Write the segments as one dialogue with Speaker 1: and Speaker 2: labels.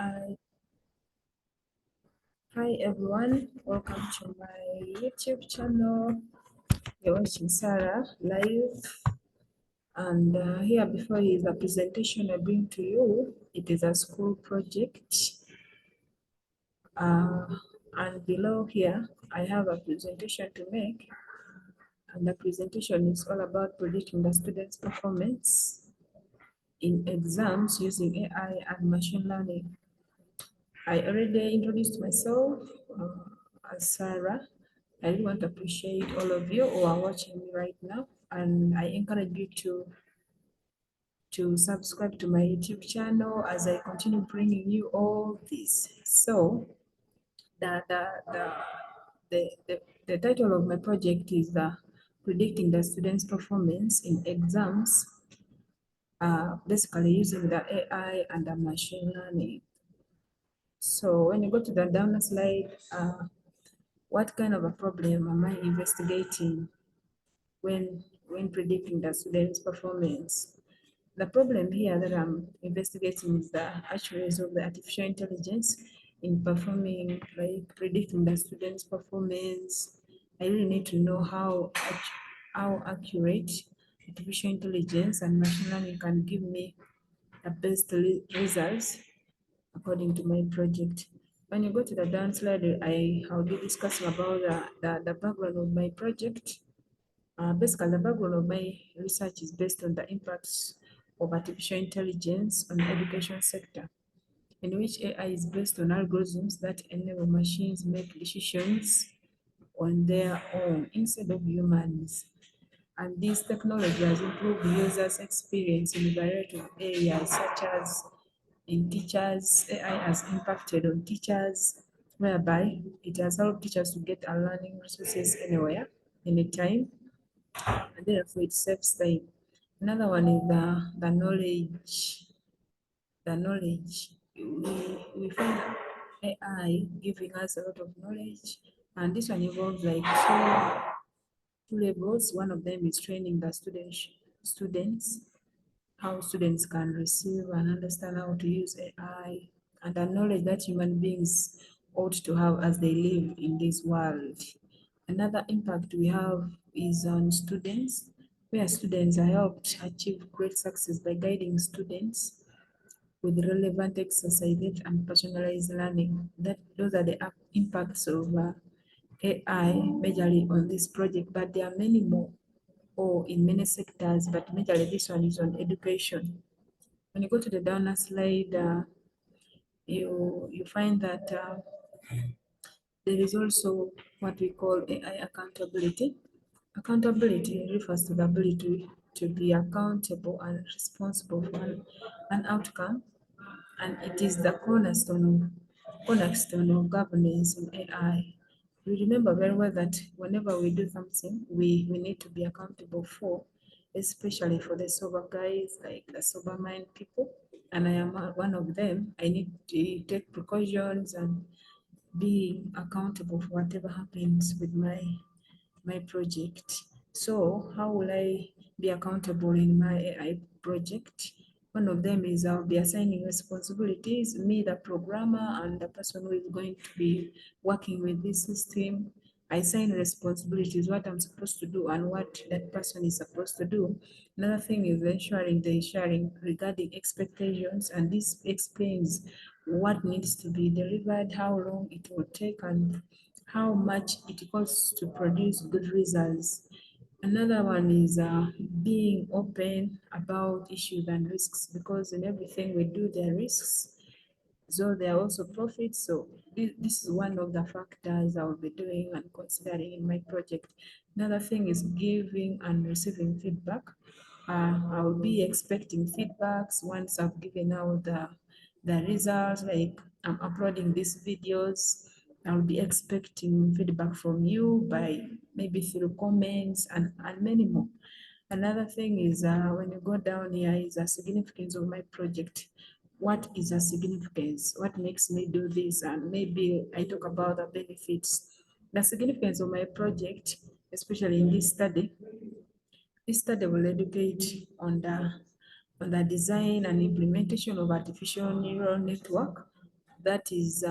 Speaker 1: Hi, hi everyone, welcome to my YouTube channel. You're watching Sarah live, and here before you is a presentation I bring to you. It is a school project, uh, and below here I have a presentation to make, and the presentation is all about predicting the students' performance in exams using AI and machine learning. I already introduced myself as Sarah. I really want to appreciate all of you who are watching me right now, and I encourage you to subscribe to my YouTube channel as I continue bringing you all this. So the the the the title of my project is predicting the students' performance in exams, basically using the AI and the machine learning. So when you go to the down slide, what kind of a problem am I investigating when predicting the student's performance? The problem here that I'm investigating is the actual use of the artificial intelligence in performing, like predicting the student's performance. I really need to know how accurate artificial intelligence and machine learning can give me the best results according to my project. When you go to the down slide, I'll be discussing about the background of my project. Basically, the background of my research is based on the impacts of artificial intelligence on the education sector, in which AI is based on algorithms that enable machines make decisions on their own instead of humans. And this technology has improved users' experience in a variety of areas, such as in teachers. AI has impacted on teachers, whereby it has helped teachers to get our learning resources anywhere, anytime, and therefore it saves time. Another one is the knowledge. The knowledge. We find AI giving us a lot of knowledge, and this one involves like two levels. One of them is training the students, how students can receive and understand how to use AI, and the knowledge that human beings ought to have as they live in this world. Another impact we have is on students, where students are helped achieve great success by guiding students with relevant exercises and personalized learning. Those are the impacts of AI majorly on this project, but there are many more, or in many sectors, but majorly this one is on education. When you go to the downer slide, you find that there is also what we call AI accountability. Accountability refers to the ability to be accountable and responsible for an outcome, and it is the cornerstone of governance in AI. We remember very well that whenever we do something, we need to be accountable for, especially for the sober guys, like the sober mind people. And I am one of them. I need to take precautions and be accountable for whatever happens with my project. So how will I be accountable in my AI project? One of them is I'll be assigning responsibilities, me, the programmer, and the person who is going to be working with this system. I assign responsibilities, what I'm supposed to do and what that person is supposed to do. Another thing is ensuring the sharing regarding expectations, and this explains what needs to be delivered, how long it will take, and how much it costs to produce good results. Another one is being open about issues and risks, because in everything we do, there are risks. So there are also profits. So this is one of the factors I will be doing and considering in my project. Another thing is giving and receiving feedback. I will be expecting feedbacks once I've given out the results, like I'm uploading these videos. I'll be expecting feedback from you by maybe through comments and many more. Another thing is when you go down here is the significance of my project. What is the significance? What makes me do this? And maybe I talk about the benefits. The significance of my project, especially in this study will educate on the design and implementation of artificial neural network that is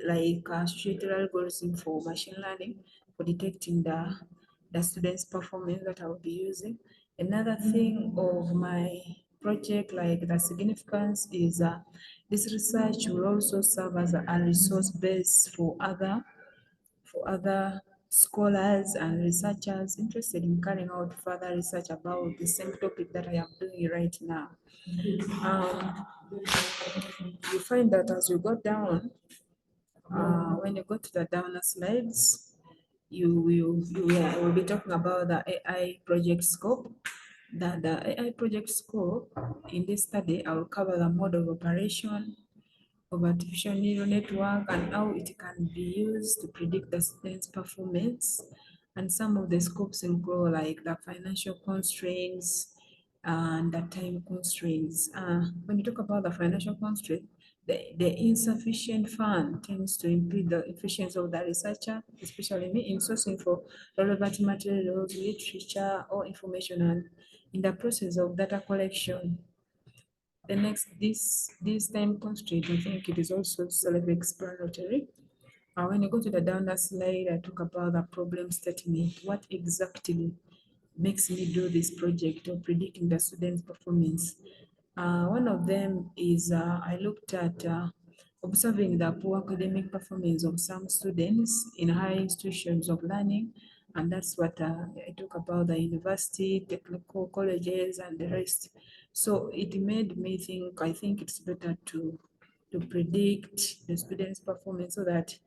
Speaker 1: like associated algorithm for machine learning for detecting the students' performance that I will be using. Another thing of my project, like the significance, is this research will also serve as a resource base for other scholars and researchers interested in carrying out further research about the same topic that I am doing right now. You find that as you go down, when you go to the downer slides, will be talking about the AI project scope. The AI project scope in this study, I will cover the mode of operation of artificial neural network and how it can be used to predict the student's performance. And some of the scopes include like the financial constraints and the time constraints. When you talk about the financial constraint, the insufficient fund tends to impede the efficiency of the researcher, especially me, in sourcing for relevant materials, literature, or information, and in the process of data collection. The next, this time constraint, I think it is also self-explanatory. When you go to the downer slide, I talk about the problem statement. What exactly makes me do this project of predicting the students' performance? One of them is I looked at observing the poor academic performance of some students in higher institutions of learning, and that's what I talk about, the university, technical colleges, and the rest. So it made me think, I think it's better to predict the students' performance so that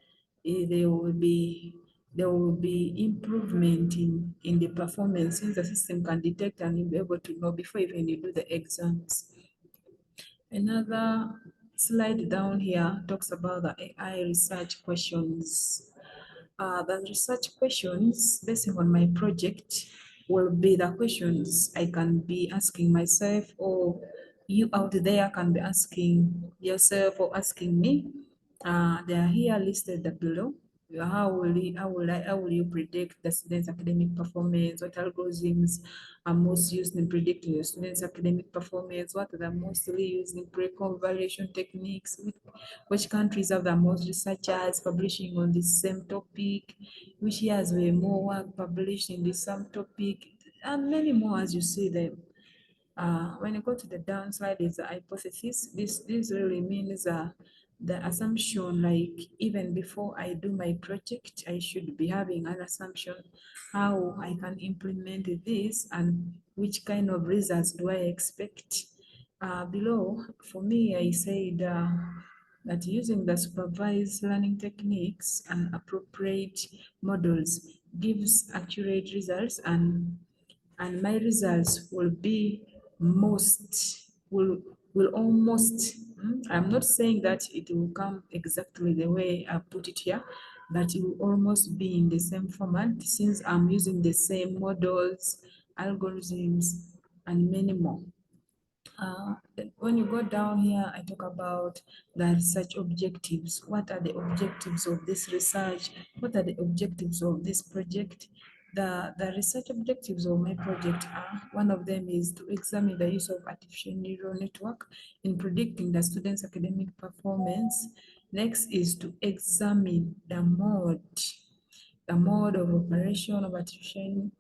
Speaker 1: there will be improvement in the performance, since the system can detect and you'll be able to know before even you do the exams. Another slide down here talks about the AI research questions. The research questions, based on my project, will be the questions I can be asking myself, or you out there can be asking yourself or asking me. They are here listed below. How will you predict the students' academic performance? What algorithms are most used in predicting your students' academic performance? What are the mostly used in pre-evaluation techniques? Which countries have the most researchers publishing on the same topic? Which years were more work published in the same topic? And many more as you see them. When you go to the downside is the hypothesis. This really means the assumption, like even before I do my project, I should be having an assumption how I can implement this and which kind of results do I expect. Below, for me, I said that using the supervised learning techniques and appropriate models gives accurate results, and my results will be will almost, I'm not saying that it will come exactly the way I put it here, but it will almost be in the same format since I'm using the same models, algorithms, and many more. When you go down here, I talk about the research objectives. What are the objectives of this research? What are the objectives of this project? The research objectives of my project are, one of them is to examine the use of artificial neural network in predicting the students' academic performance. Next is to examine the mode of operation of artificial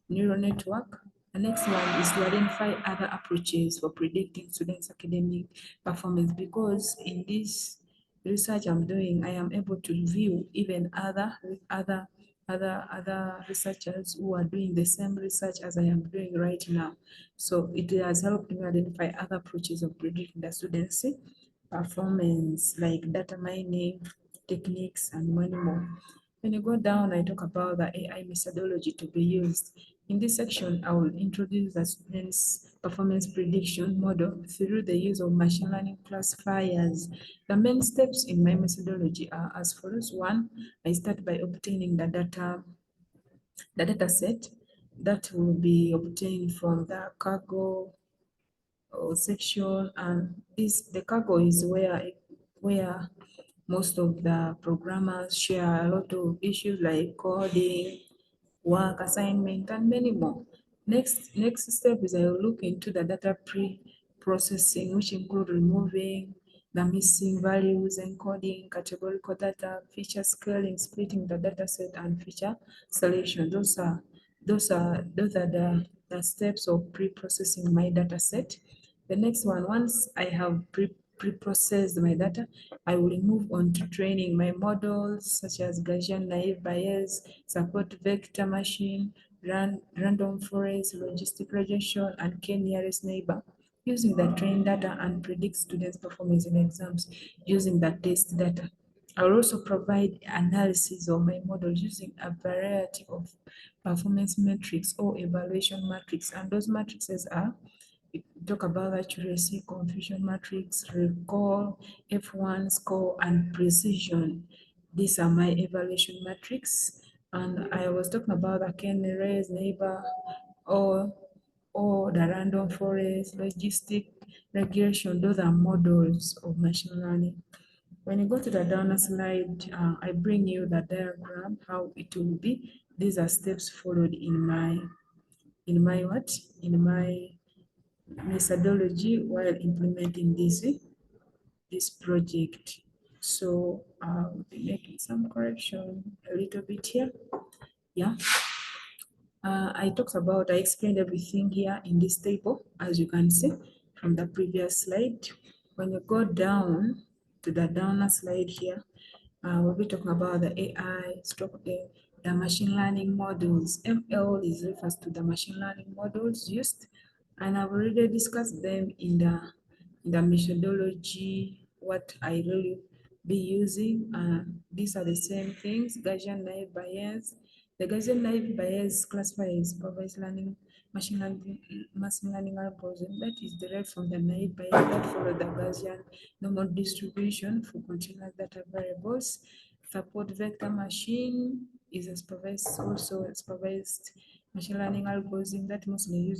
Speaker 1: neural network. The next one is to identify other approaches for predicting students' academic performance, because in this research I'm doing, I am able to view even other researchers who are doing the same research as I am doing right now. So it has helped me identify other approaches of predicting the students' performance, like data mining techniques and many more. When you go down, I talk about the AI methodology to be used. In this section, I will introduce the students' performance prediction model through the use of machine learning classifiers. The main steps in my methodology are as follows. One, I start by obtaining the data set that will be obtained from the cargo section, and the cargo is where most of the programmers share a lot of issues like coding, work assignment, and many more. Next step is I will look into the data pre-processing, which include removing the missing values, encoding, categorical data, feature scaling, splitting the data set, and feature selection. Those are the steps of pre-processing my data set. The next one, once I have pre-processed my data, I will move on to training my models such as Gaussian naive Bayes, support vector machine, random forest, logistic regression, and k-nearest neighbor, using the trained data and predict students' performance in exams using the test data. I will also provide analysis of my model using a variety of performance metrics or evaluation metrics, and those matrices are, we talk about accuracy, confusion matrix, recall, F1 score, and precision. These are my evaluation metrics. And I was talking about the k-nearest neighbor or the random forest, logistic regression. Those are models of machine learning. When you go to the down slide, I bring you the diagram, how it will be. These are steps followed in my what? In my methodology while implementing this project. So I'll be making some correction a little bit here. Yeah. I explained everything here in this table, as you can see from the previous slide. When you go down to the downer slide here, we'll be talking about the AI, the machine learning models. ML refers to the machine learning models used, and I've already discussed them in the methodology, what I really be using. These are the same things, Gaussian naive Bayes. The Gaussian naive Bayes classifies supervised learning, machine learning algorithm that is derived from the naive Bayes that follow the Gaussian normal distribution for continuous data variables. Support vector machine is also a supervised machine learning algorithm that mostly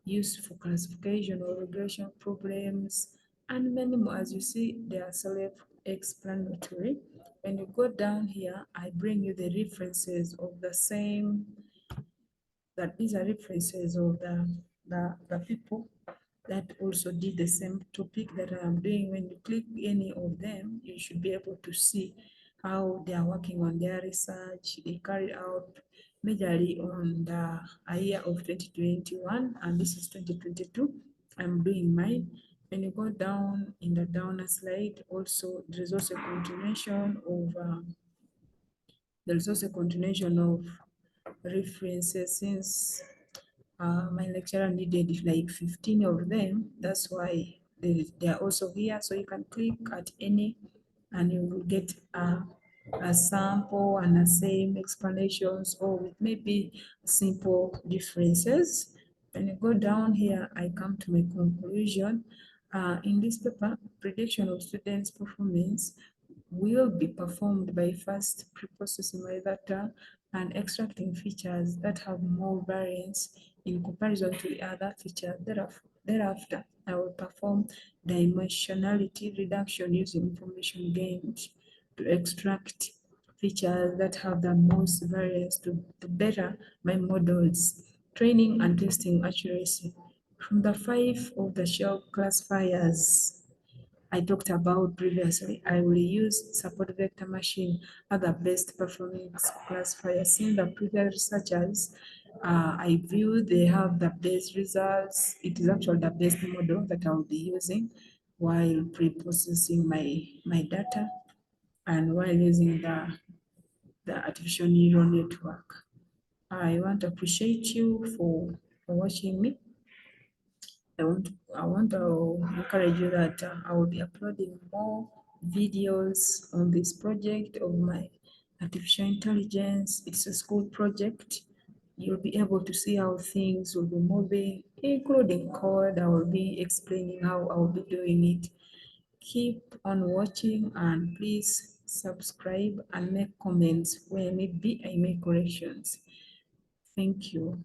Speaker 1: used for classification or regression problems, and many more. As you see, they are self-explanatory. When you go down here, I bring you the references of the same, that these are references of the people that also did the same topic that I am doing. When you click any of them, you should be able to see how they are working on their research. They carried out majorly on the year of 2021, and this is 2022. I'm doing mine. When you go down in the downer slide, also there is also a continuation of references, since my lecturer needed like 15 of them. That's why they are also here. So you can click at any and you will get a sample and the same explanations, or with maybe simple differences. When you go down here, I come to my conclusion. In this paper, prediction of students' performance will be performed by first preprocessing my data and extracting features that have more variance in comparison to the other features. Thereafter, I will perform dimensionality reduction using information gained to extract features that have the most variance to better my models, training and testing accuracy. From the 5 of the shell classifiers I talked about previously, I will use support vector machine as the best performance classifier. Since the previous researchers, I view they have the best results. It is actually the best model that I will be using while pre-processing my data and while using the artificial neural network. I want to appreciate you for watching me. I want to encourage you that I will be uploading more videos on this project of my artificial intelligence. It's a school project. You'll be able to see how things will be moving, including code. I will be explaining how I will be doing it. Keep on watching and please subscribe and make comments where maybe I make corrections. Thank you.